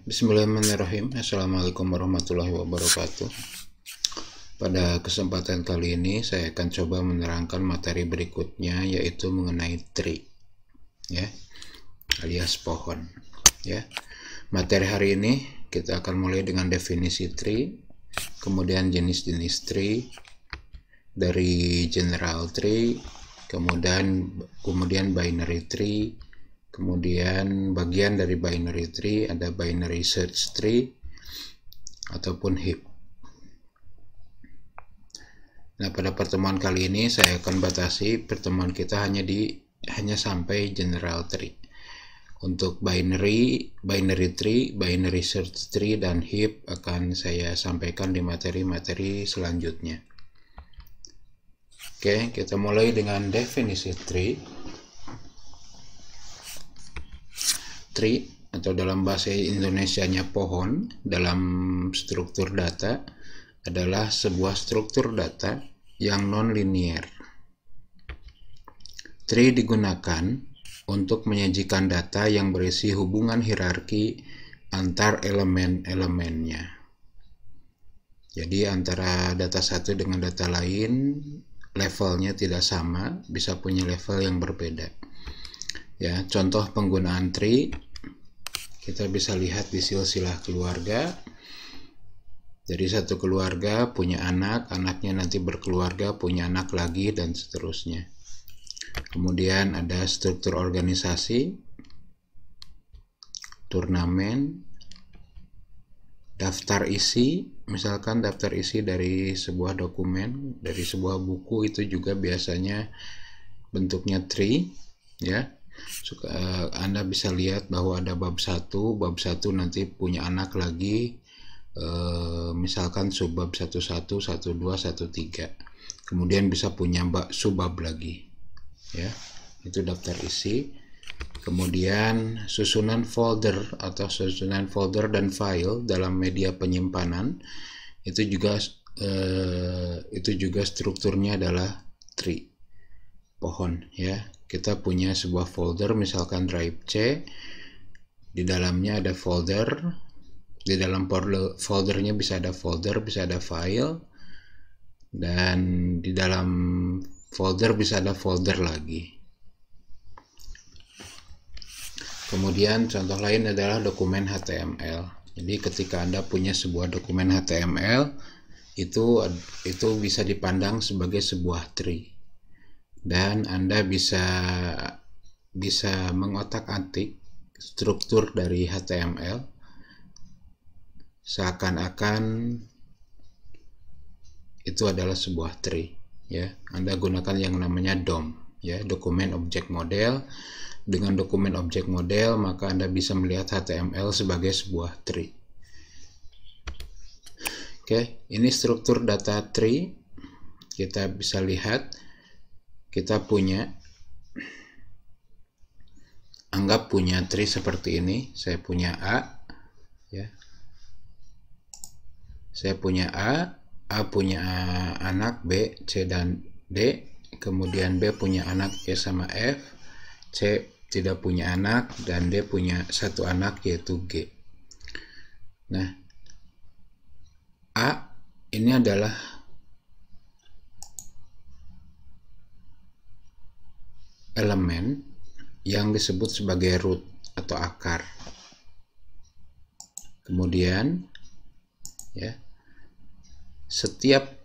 Bismillahirrahmanirrahim. Assalamualaikum warahmatullahi wabarakatuh. Pada kesempatan kali ini saya akan coba menerangkan materi berikutnya, yaitu mengenai tree, ya, alias pohon. Ya, materi hari ini kita akan mulai dengan definisi tree, kemudian jenis-jenis tree, dari general tree, kemudian binary tree. Kemudian bagian dari binary tree ada binary search tree ataupun heap. Nah, pada pertemuan kali ini saya akan batasi pertemuan kita hanya sampai general tree. Untuk binary tree, binary search tree, dan heap akan saya sampaikan di materi-materi selanjutnya. Oke, kita mulai dengan definisi tree. Tree atau dalam bahasa Indonesianya pohon dalam struktur data adalah sebuah struktur data yang non-linear. Tree digunakan untuk menyajikan data yang berisi hubungan hierarki antar elemen-elemennya. Jadi antara data satu dengan data lain levelnya tidak sama, bisa punya level yang berbeda. Ya, contoh penggunaan tree kita bisa lihat di silsilah keluarga. Jadi satu keluarga punya anak, anaknya nanti berkeluarga, punya anak lagi, dan seterusnya. Kemudian ada struktur organisasi, turnamen, daftar isi, misalkan daftar isi dari sebuah dokumen, dari sebuah buku, itu juga biasanya bentuknya tree, ya. Anda bisa lihat bahwa ada bab 1 nanti punya anak lagi, misalkan subbab 11, 12, 13, kemudian bisa punya subbab lagi, ya, itu daftar isi. Kemudian susunan folder dan file dalam media penyimpanan itu juga strukturnya adalah tree, pohon, ya. Kita punya sebuah folder, misalkan drive C, di dalamnya ada folder, di dalam foldernya bisa ada folder, bisa ada file, dan di dalam folder bisa ada folder lagi. Kemudian contoh lain adalah dokumen HTML. Jadi ketika Anda punya sebuah dokumen HTML, itu bisa dipandang sebagai sebuah tree. Dan Anda bisa mengotak-atik struktur dari HTML seakan-akan itu adalah sebuah tree, ya. Anda gunakan yang namanya DOM, ya, dokumen objek model. Dengan dokumen objek model maka Anda bisa melihat HTML sebagai sebuah tree. Oke, ini struktur data tree. Kita bisa lihat kita anggap punya tree seperti ini. Saya punya A, ya. Saya punya A punya anak B, C, dan D. Kemudian B punya anak E sama F, C tidak punya anak, dan D punya satu anak yaitu G. Nah, A ini adalah elemen yang disebut sebagai root atau akar. Kemudian, ya, setiap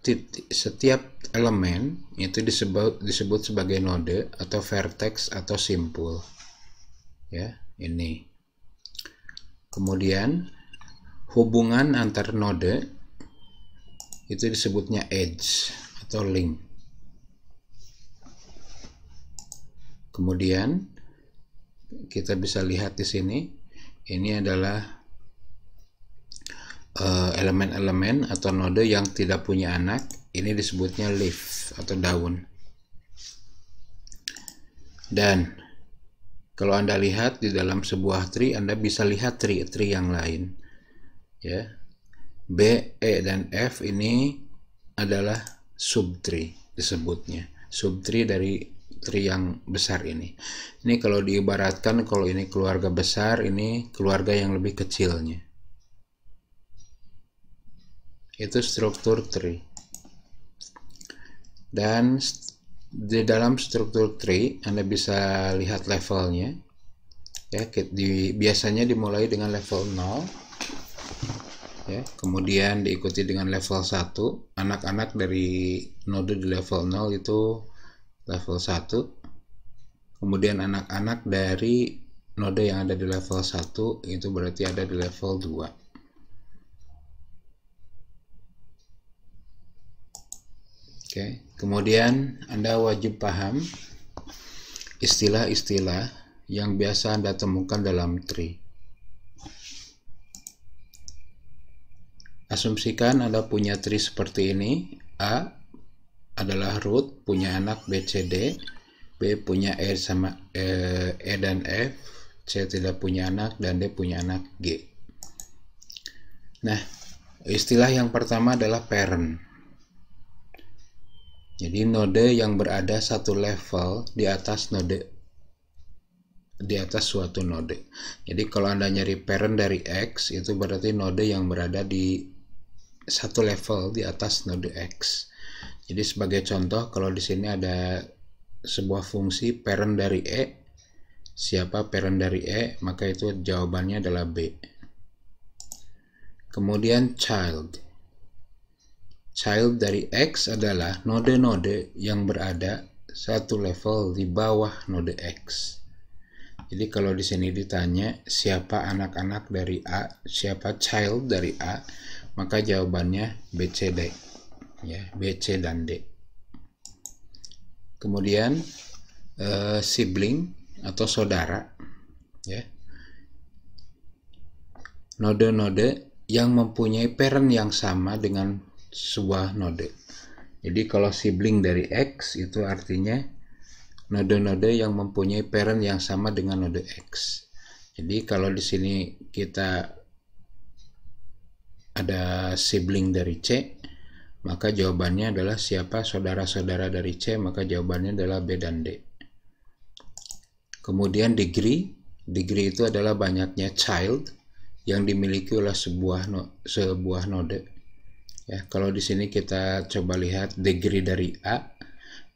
elemen itu disebut sebagai node atau vertex atau simpul, ya, ini. Kemudian hubungan antar node itu disebutnya edge atau link. Kemudian kita bisa lihat di sini, ini adalah elemen-elemen atau node yang tidak punya anak. Ini disebutnya leaf atau daun. Dan kalau Anda lihat di dalam sebuah tree, Anda bisa lihat tree yang lain, ya. B, E, dan F ini adalah subtree disebutnya. Subtree dari tree yang besar ini. Ini kalau diibaratkan, kalau ini keluarga besar, ini keluarga yang lebih kecilnya, Itu struktur tree. Dan di dalam struktur tree Anda bisa lihat levelnya. Ya, biasanya dimulai dengan level 0. Ya, kemudian diikuti dengan level 1. Anak-anak dari node di level 0 itu level 1. Kemudian anak-anak dari node yang ada di level 1 itu berarti ada di level 2. Oke, kemudian Anda wajib paham istilah-istilah yang biasa Anda temukan dalam tree. Asumsikan Anda punya tree seperti ini. A adalah root, punya anak B, C, D. B punya E dan F. C tidak punya anak, dan D punya anak G. Nah, istilah yang pertama adalah parent. Jadi node yang berada satu level di atas suatu node. Jadi kalau Anda nyari parent dari X, itu berarti node yang berada di satu level di atas node X. Jadi sebagai contoh, kalau di sini ada sebuah fungsi parent dari E, siapa parent dari E, maka itu jawabannya adalah B. Kemudian child dari X adalah node-node yang berada satu level di bawah node X. Jadi kalau di sini ditanya siapa anak-anak dari A, siapa child dari A, maka jawabannya B, C, D. Ya, B, C, dan D. Kemudian sibling atau saudara, ya, node-node yang mempunyai parent yang sama dengan sebuah node. Jadi kalau sibling dari X itu artinya node-node yang mempunyai parent yang sama dengan node X. Jadi kalau di sini kita ada sibling dari C, maka jawabannya adalah siapa saudara-saudara dari C, maka jawabannya adalah B dan D. Kemudian degree itu adalah banyaknya child yang dimiliki oleh sebuah node. Ya, kalau di sini kita coba lihat degree dari A,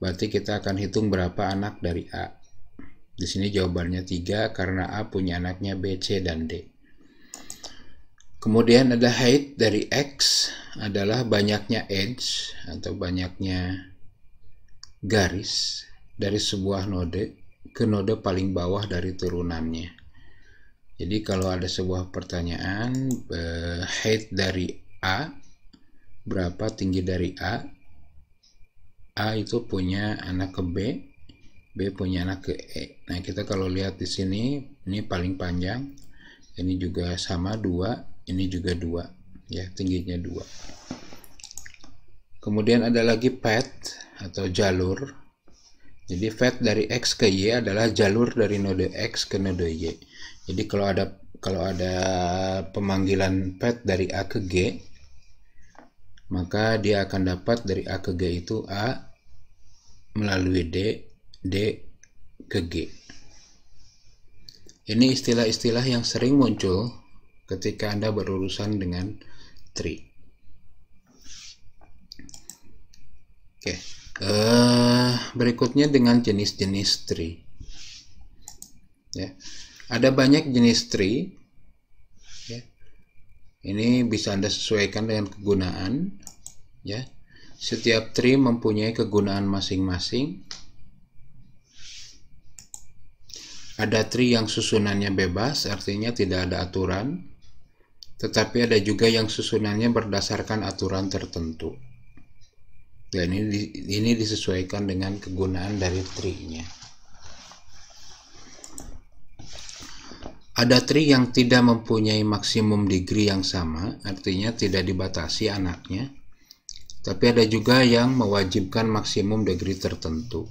berarti kita akan hitung berapa anak dari A. Di sini jawabannya 3 karena A punya anaknya B, C, dan D. Kemudian ada height dari X adalah banyaknya edge atau banyaknya garis dari sebuah node ke node paling bawah dari turunannya. Jadi kalau ada sebuah pertanyaan height dari A, berapa tinggi dari A itu punya anak ke B, B punya anak ke E. Nah, kita kalau lihat di sini, ini paling panjang, ini juga sama 2, ini juga 2, ya, tingginya 2. Kemudian ada lagi path atau jalur. Jadi path dari X ke Y adalah jalur dari node X ke node Y. Jadi kalau ada pemanggilan path dari A ke G, maka dia akan dapat dari A ke G itu A melalui D, D ke G. Ini istilah-istilah yang sering muncul ketika Anda berurusan dengan tree. Oke, berikutnya dengan jenis-jenis tree. Ya, ada banyak jenis tree. Ya. Ini bisa Anda sesuaikan dengan kegunaan. Ya, setiap tree mempunyai kegunaan masing-masing. Ada tree yang susunannya bebas, artinya tidak ada aturan. Tetapi ada juga yang susunannya berdasarkan aturan tertentu. Dan ini disesuaikan dengan kegunaan dari tree-nya. Ada tree yang tidak mempunyai maksimum degree yang sama, artinya tidak dibatasi anaknya. Tapi ada juga yang mewajibkan maksimum degree tertentu.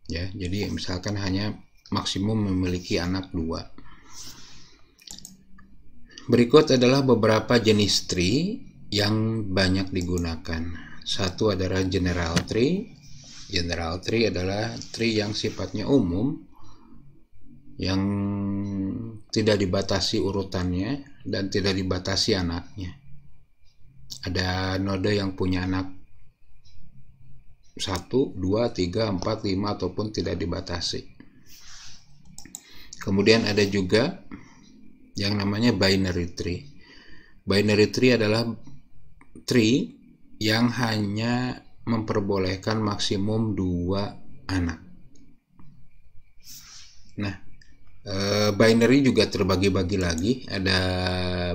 Ya, jadi misalkan hanya maksimum memiliki anak 2. Berikut adalah beberapa jenis tree yang banyak digunakan. Satu adalah general tree. General tree adalah tree yang sifatnya umum, yang tidak dibatasi urutannya dan tidak dibatasi anaknya. Ada node yang punya anak 1, 2, 3, 4, 5 ataupun tidak dibatasi. Kemudian ada juga yang namanya binary tree. Binary tree adalah tree yang hanya memperbolehkan maksimum 2 anak. Nah, binary juga terbagi-bagi lagi. Ada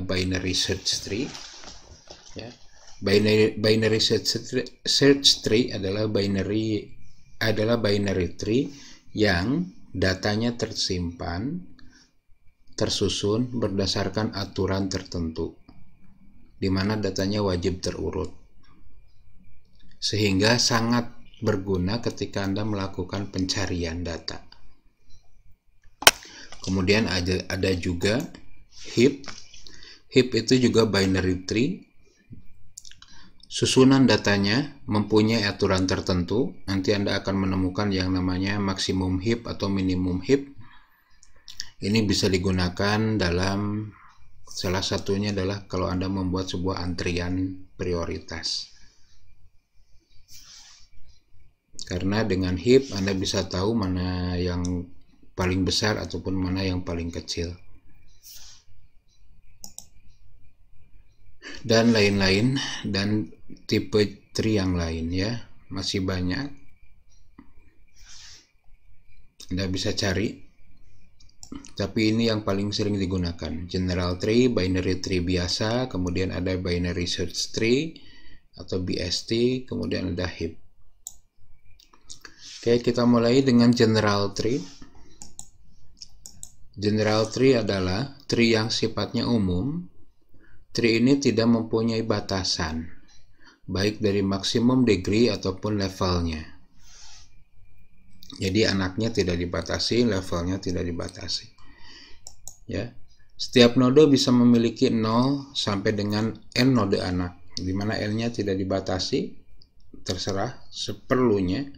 binary search tree. Ya. Binary search tree adalah binary tree yang datanya tersimpan, tersusun berdasarkan aturan tertentu, di mana datanya wajib terurut, sehingga sangat berguna ketika Anda melakukan pencarian data. Kemudian ada juga heap. Heap itu juga binary tree. Susunan datanya mempunyai aturan tertentu. Nanti Anda akan menemukan yang namanya maksimum heap atau minimum heap. Ini bisa digunakan dalam, salah satunya adalah kalau Anda membuat sebuah antrian prioritas. Karena dengan heap Anda bisa tahu mana yang paling besar ataupun mana yang paling kecil. Dan lain-lain, dan tipe tree yang lain ya, masih banyak. Anda bisa cari, tapi ini yang paling sering digunakan. General tree, binary tree biasa, kemudian ada binary search tree atau BST, kemudian ada heap. Oke, kita mulai dengan general tree. General tree adalah tree yang sifatnya umum. Tree ini tidak mempunyai batasan, baik dari maksimum degree ataupun levelnya. Jadi anaknya tidak dibatasi, levelnya tidak dibatasi. Ya, setiap node bisa memiliki 0 sampai dengan n node anak, di mana n-nya tidak dibatasi, terserah seperlunya.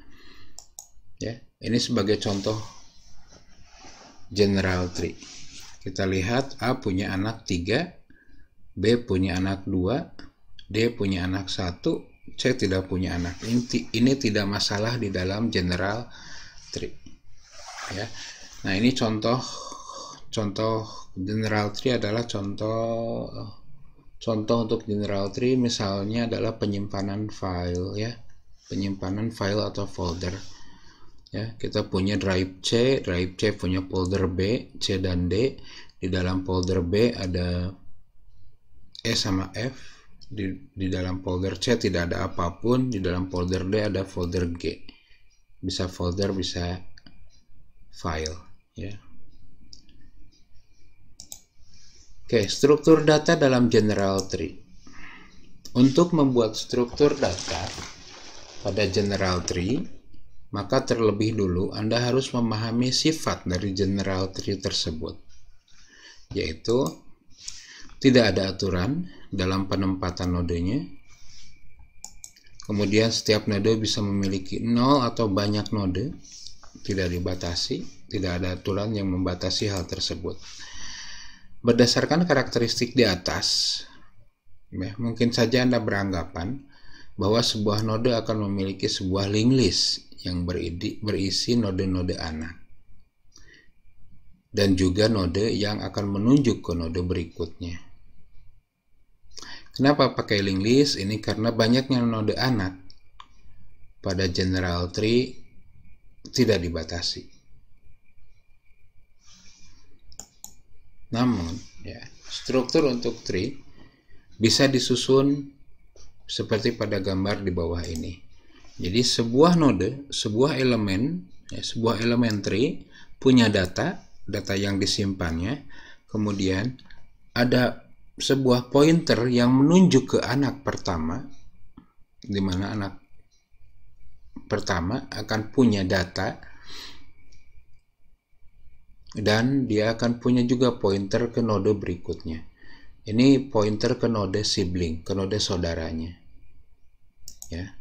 Ya, ini sebagai contoh general tree. Kita lihat A punya anak 3, B punya anak 2, D punya anak 1, C tidak punya anak. Ini tidak masalah di dalam general tree. Ya. Nah, ini contoh general tree adalah contoh untuk general tree misalnya adalah penyimpanan file ya. Penyimpanan file atau folder. Ya, kita punya drive C punya folder B, C dan D. Di dalam folder B ada E sama F, di dalam folder C tidak ada apapun, di dalam folder D ada folder G. Bisa folder, bisa file ya. Oke, struktur data dalam general tree. Untuk membuat struktur data pada general tree, maka terlebih dulu Anda harus memahami sifat dari general tree tersebut, yaitu tidak ada aturan dalam penempatan nodenya. Kemudian setiap node bisa memiliki 0 atau banyak node, tidak dibatasi, tidak ada aturan yang membatasi hal tersebut. Berdasarkan karakteristik di atas, ya, mungkin saja Anda beranggapan bahwa sebuah node akan memiliki sebuah linked list yang berisi node-node anak, dan juga node yang akan menunjuk ke node berikutnya. Kenapa pakai linked list? Ini karena banyaknya node anak pada general tree tidak dibatasi. Namun, ya, struktur untuk tree bisa disusun seperti pada gambar di bawah ini. Jadi sebuah node, sebuah elemen tree punya data yang disimpannya, kemudian ada sebuah pointer yang menunjuk ke anak pertama, di mana anak pertama akan punya data, dan dia akan punya juga pointer ke node berikutnya. Ini pointer ke node sibling, ke node saudaranya. Ya.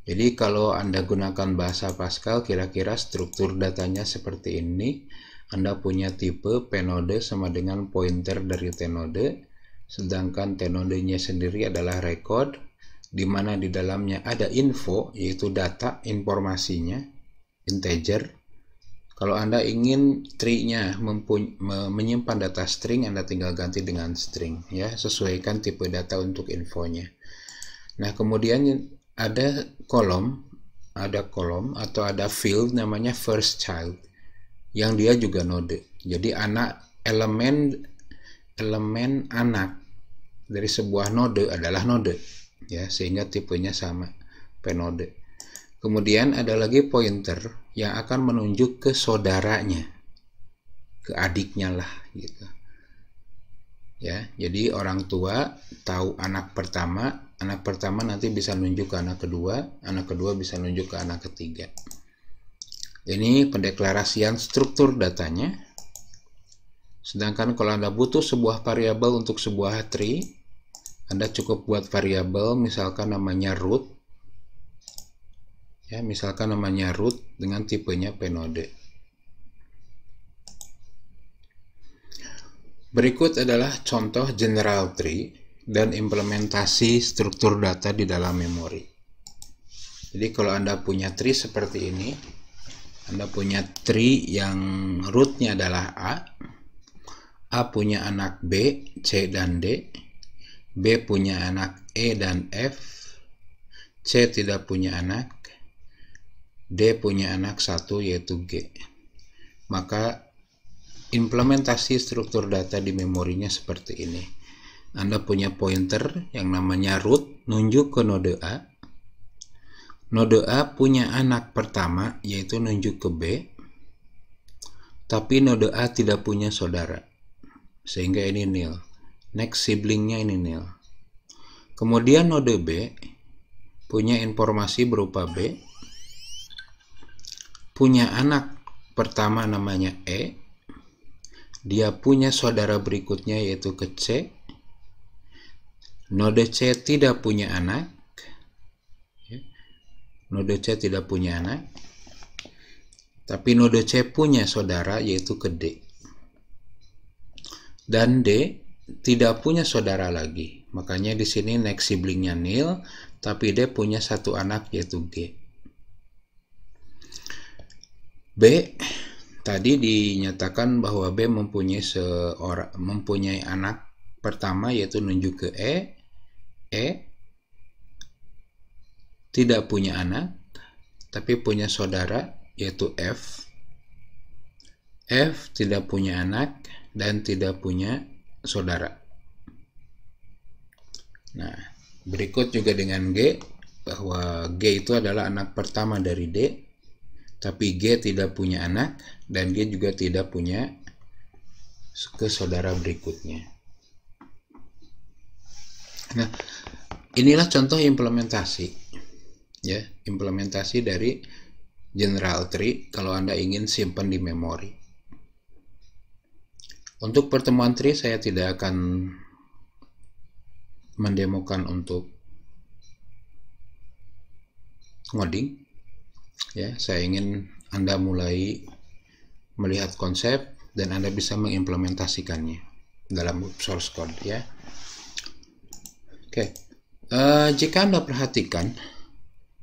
Jadi kalau Anda gunakan bahasa Pascal, kira-kira struktur datanya seperti ini. Anda punya tipe p node sama dengan pointer dari t node. sedangkan T-nodenya sendiri adalah record, di mana di dalamnya ada info, yaitu data, informasinya, integer. Kalau Anda ingin tree-nya menyimpan data string, Anda tinggal ganti dengan string, ya, sesuaikan tipe data untuk infonya. Nah, kemudian ada kolom atau ada field namanya first child, yang dia juga node. Jadi elemen anak dari sebuah node adalah node, ya, sehingga tipenya sama, p-node. Kemudian ada lagi pointer yang akan menunjuk ke saudaranya, ke adiknya lah, gitu. Ya, jadi orang tua tahu anak pertama nanti bisa nunjuk ke anak kedua bisa nunjuk ke anak ketiga. Ini pendeklarasian struktur datanya. Sedangkan kalau Anda butuh sebuah variabel untuk sebuah tree, Anda cukup buat variabel, misalkan namanya root. Ya, misalkan namanya root dengan tipenya p-node. Berikut adalah contoh general tree dan implementasi struktur data di dalam memori. Jadi kalau Anda punya tree seperti ini, Anda punya tree yang rootnya adalah A punya anak B, C, dan D, B punya anak E dan F, C tidak punya anak, D punya anak 1 yaitu G. Maka implementasi struktur data di memorinya seperti ini. Anda punya pointer yang namanya root, nunjuk ke node A. Node A punya anak pertama yaitu nunjuk ke B, tapi node A tidak punya saudara, sehingga ini nil. Next siblingnya ini nil. Kemudian node B punya informasi berupa B, punya anak pertama namanya E, dia punya saudara berikutnya yaitu ke C, node C tidak punya anak, node C tidak punya anak, tapi node C punya saudara yaitu ke D, dan D tidak punya saudara lagi, makanya di sini next siblingnya nil, tapi D punya satu anak yaitu G. B tadi dinyatakan bahwa B mempunyai anak pertama yaitu nunjuk ke E. E tidak punya anak tapi punya saudara yaitu F. F tidak punya anak dan tidak punya saudara. Nah, berikut juga dengan G, bahwa G itu adalah anak pertama dari D, tapi G tidak punya anak dan G juga tidak punya ke saudara berikutnya. Nah, inilah contoh implementasi, ya, implementasi dari general tree kalau Anda ingin simpan di memori. Untuk pertemuan tree saya tidak akan mendemokan untuk ngoding. Ya, saya ingin Anda mulai melihat konsep dan Anda bisa mengimplementasikannya dalam source code, ya. Oke. Jika Anda perhatikan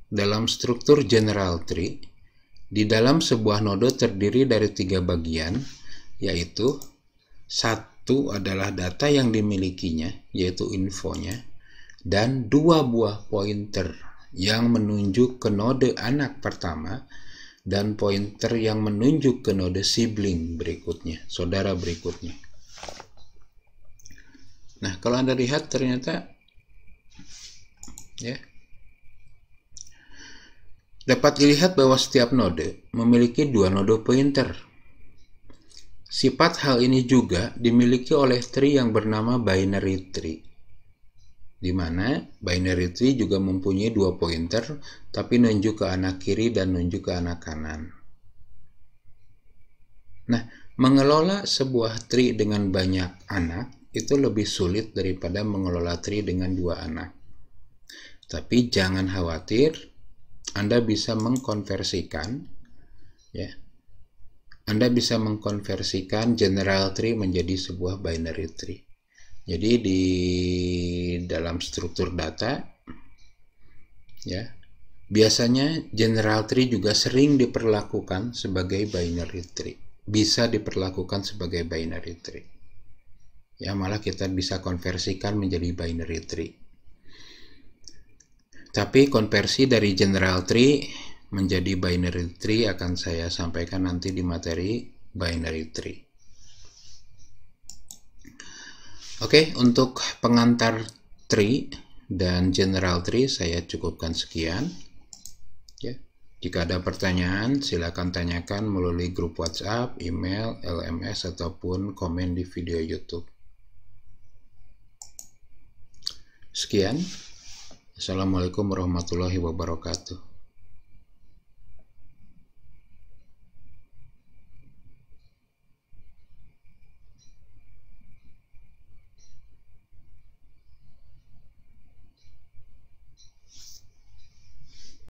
dalam struktur general tree, di dalam sebuah node terdiri dari 3 bagian, yaitu 1 adalah data yang dimilikinya, yaitu infonya, dan 2 buah pointer yang menunjuk ke node anak pertama dan pointer yang menunjuk ke node sibling berikutnya, saudara berikutnya. Nah, kalau Anda lihat ternyata ya, dapat dilihat bahwa setiap node memiliki 2 node pointer. Sifat hal ini juga dimiliki oleh tree yang bernama binary tree, di mana binary tree juga mempunyai 2 pointer, tapi nunjuk ke anak kiri dan nunjuk ke anak kanan. Nah, mengelola sebuah tree dengan banyak anak itu lebih sulit daripada mengelola tree dengan 2 anak. Tapi jangan khawatir, Anda bisa mengkonversikan, ya. Anda bisa mengkonversikan general tree menjadi sebuah binary tree. Jadi di dalam struktur data, ya, biasanya general tree juga sering diperlakukan sebagai binary tree. Bisa diperlakukan sebagai binary tree. Ya, malah kita bisa konversikan menjadi binary tree. Tapi konversi dari general tree menjadi binary tree akan saya sampaikan nanti di materi binary tree. Oke, untuk pengantar tree dan general tree saya cukupkan sekian. Ya, jika ada pertanyaan silakan tanyakan melalui grup WhatsApp, email, LMS ataupun komen di video YouTube. Sekian. Assalamualaikum warahmatullahi wabarakatuh.